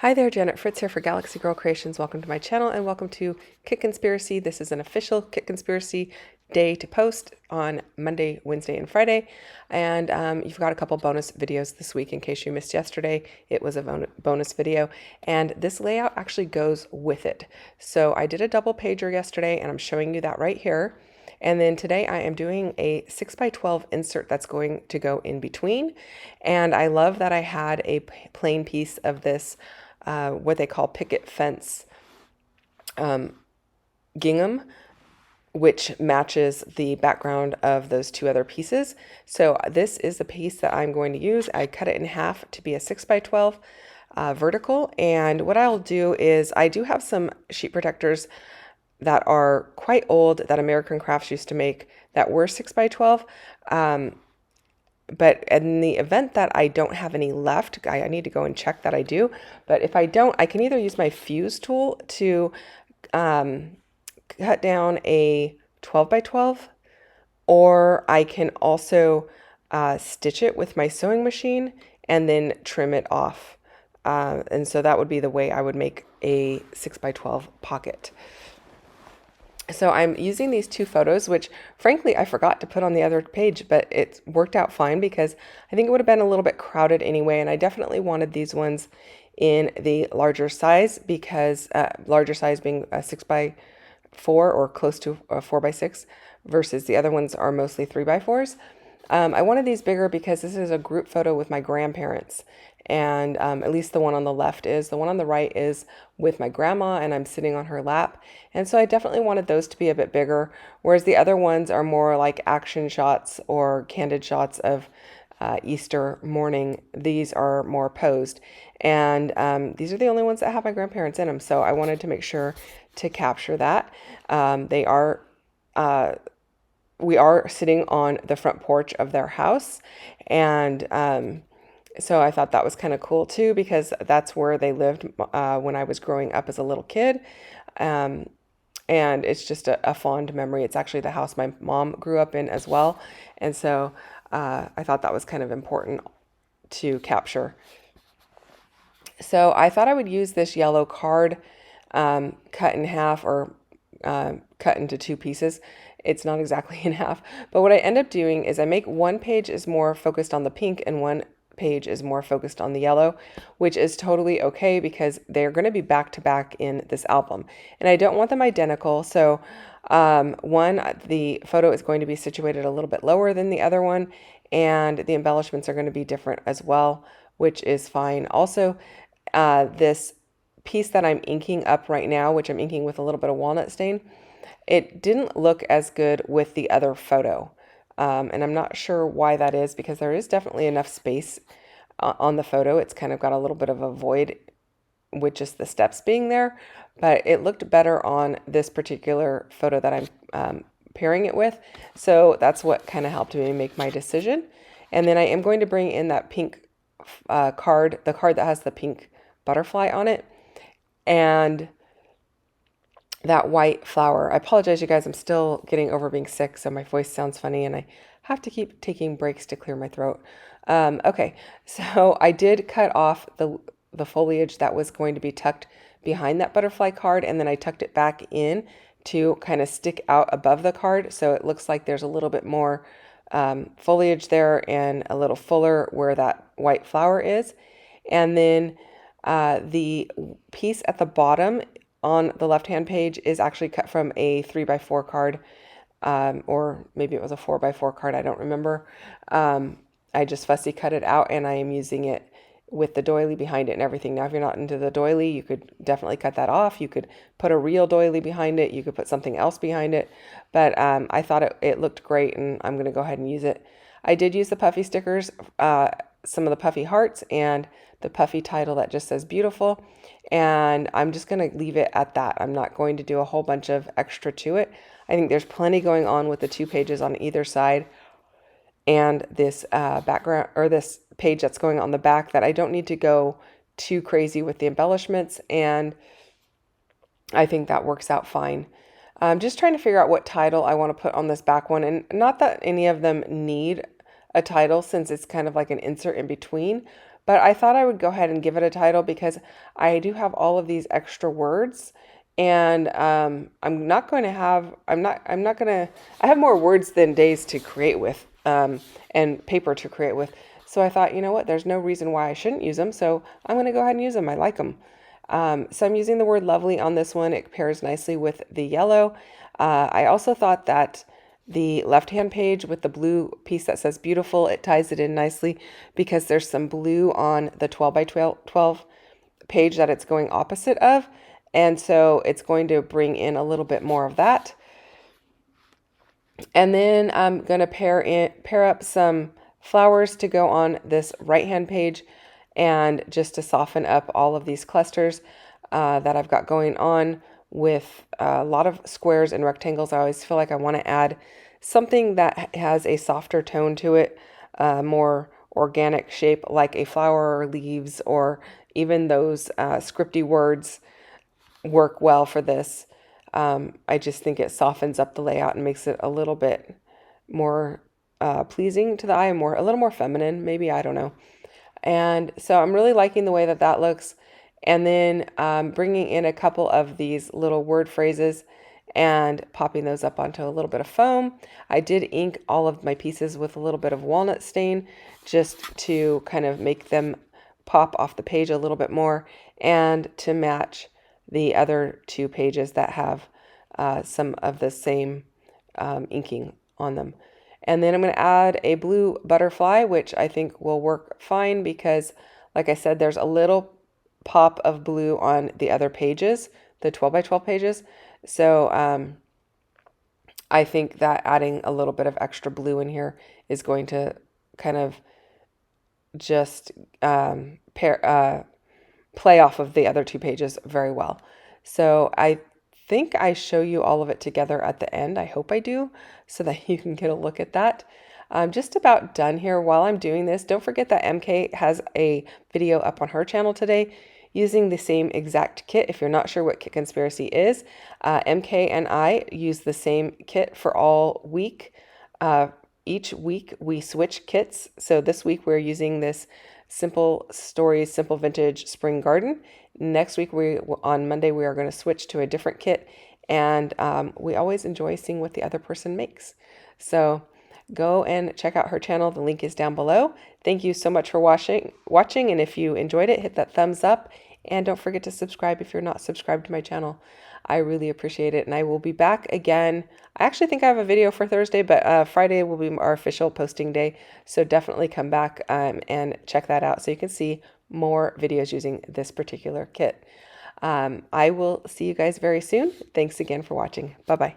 Hi there, Janet Fritz here for Galaxy Girl Creations. Welcome to my channel and welcome to Kit Conspiracy. This is an official Kit Conspiracy day to post on Monday, Wednesday, and Friday. And you've got a couple bonus videos this week in case you missed yesterday. It was a bonus video. And this layout actually goes with it. So I did a double pager yesterday and I'm showing you that right here. And then today I am doing a 6x12 insert that's going to go in between. And I love that I had a plain piece of this what they call picket fence gingham, which matches the background of those two other pieces. So this is the piece that I'm going to use. I cut it in half to be a 6x12 vertical. And what I'll do is I do have some sheet protectors that are quite old that American Crafts used to make that were 6x12. But in the event that I don't have any left, I need to go and check that I do. But if I don't, I can either use my fuse tool to cut down a 12x12, or I can also stitch it with my sewing machine and then trim it off. And so that would be the way I would make a 6x12 pocket. So I'm using these two photos, which frankly I forgot to put on the other page, but it worked out fine because I think it would have been a little bit crowded anyway. And I definitely wanted these ones in the larger size because larger size being a 6x4 or close to a 4x6 versus the other ones are mostly 3x4s. I wanted these bigger because this is a group photo with my grandparents. And at least the one on the left is. The one on the right is with my grandma and I'm sitting on her lap. And so I definitely wanted those to be a bit bigger, whereas the other ones are more like action shots or candid shots of Easter morning. These are more posed. And these are the only ones that have my grandparents in them. So I wanted to make sure to capture that. We are sitting on the front porch of their house, and so I thought that was kind of cool too, because that's where they lived when I was growing up as a little kid. And it's just a fond memory. It's actually the house my mom grew up in as well. And so I thought that was kind of important to capture. So I thought I would use this yellow card cut in half or cut into two pieces. It's not exactly in half, but what I end up doing is I make one page is more focused on the pink and one page is more focused on the yellow, which is totally okay because they're going to be back to back in this album. And I don't want them identical. So the photo is going to be situated a little bit lower than the other one, and the embellishments are going to be different as well, which is fine. Also, this piece that I'm inking up right now, which I'm inking with a little bit of walnut stain, it didn't look as good with the other photo. And I'm not sure why that is because there is definitely enough space on the photo. It's kind of got a little bit of a void with just the steps being there, but it looked better on this particular photo that I'm pairing it with. So that's what kind of helped me make my decision. And then I am going to bring in that pink card, the card that has the pink butterfly on it, and that white flower. I apologize, you guys. I'm still getting over being sick, so my voice sounds funny, and I have to keep taking breaks to clear my throat. Okay, so I did cut off the foliage that was going to be tucked behind that butterfly card, and then I tucked it back in to kind of stick out above the card, so it looks like there's a little bit more foliage there and a little fuller where that white flower is. And then the piece at the bottom on the left-hand page is actually cut from a 3x4 card, or maybe it was a 4x4 card, I don't remember. I just fussy cut it out and I am using it with the doily behind it and everything. Now, if you're not into the doily, you could definitely cut that off. You could put a real doily behind it. You could put something else behind it. But I thought it looked great and I'm going to go ahead and use it. I did use the puffy stickers, some of the puffy hearts and the puffy title that just says beautiful. And I'm just going to leave it at that. I'm not going to do a whole bunch of extra to it. I think there's plenty going on with the two pages on either side and this background or this page that's going on the back that I don't need to go too crazy with the embellishments. And I think that works out fine. I'm just trying to figure out what title I want to put on this back one. And not that any of them need a title since it's kind of like an insert in between, but I thought I would go ahead and give it a title because I do have all of these extra words, and I'm not going to, I have more words than days to create with, and paper to create with. So I thought, you know what, there's no reason why I shouldn't use them. So I'm going to go ahead and use them. I like them. So I'm using the word lovely on this one. It pairs nicely with the yellow. I also thought that the left-hand page with the blue piece that says beautiful, it ties it in nicely because there's some blue on the 12 by 12 page that it's going opposite of. And so it's going to bring in a little bit more of that. And then I'm going to pair up some flowers to go on this right-hand page, and just to soften up all of these clusters that I've got going on with a lot of squares and rectangles. I always feel like I want to add something that has a softer tone to it, more organic shape like a flower or leaves, or even those scripty words work well for this. I just think it softens up the layout and makes it a little bit more pleasing to the eye, a little more feminine, maybe, I don't know. And so I'm really liking the way that that looks. And then bringing in a couple of these little word phrases and popping those up onto a little bit of foam. I did ink all of my pieces with a little bit of walnut stain just to kind of make them pop off the page a little bit more, and to match the other two pages that have some of the same inking on them. And then I'm going to add a blue butterfly, which I think will work fine because, like I said, there's a little pop of blue on the other pages, the 12 by 12 pages. So I think that adding a little bit of extra blue in here is going to kind of just play off of the other two pages very well. So I think I show you all of it together at the end. I hope I do, so that you can get a look at that. I'm just about done here. While I'm doing this, don't forget that MK has a video up on her channel today using the same exact kit. If you're not sure what Kit Conspiracy is, MK and I use the same kit for all week. Each week we switch kits. So this week we're using this Simple Stories, Simple Vintage Spring Garden. Next week, on Monday, we are going to switch to a different kit, and we always enjoy seeing what the other person makes. So go and check out her channel. The link is down below. Thank you so much for watching, and if you enjoyed it, hit that thumbs up, and don't forget to subscribe if you're not subscribed to my channel. I really appreciate it, and I will be back again. I actually think I have a video for Thursday, but Friday will be our official posting day, so definitely come back and check that out so you can see more videos using this particular kit. I will see you guys very soon. Thanks again for watching. Bye-bye.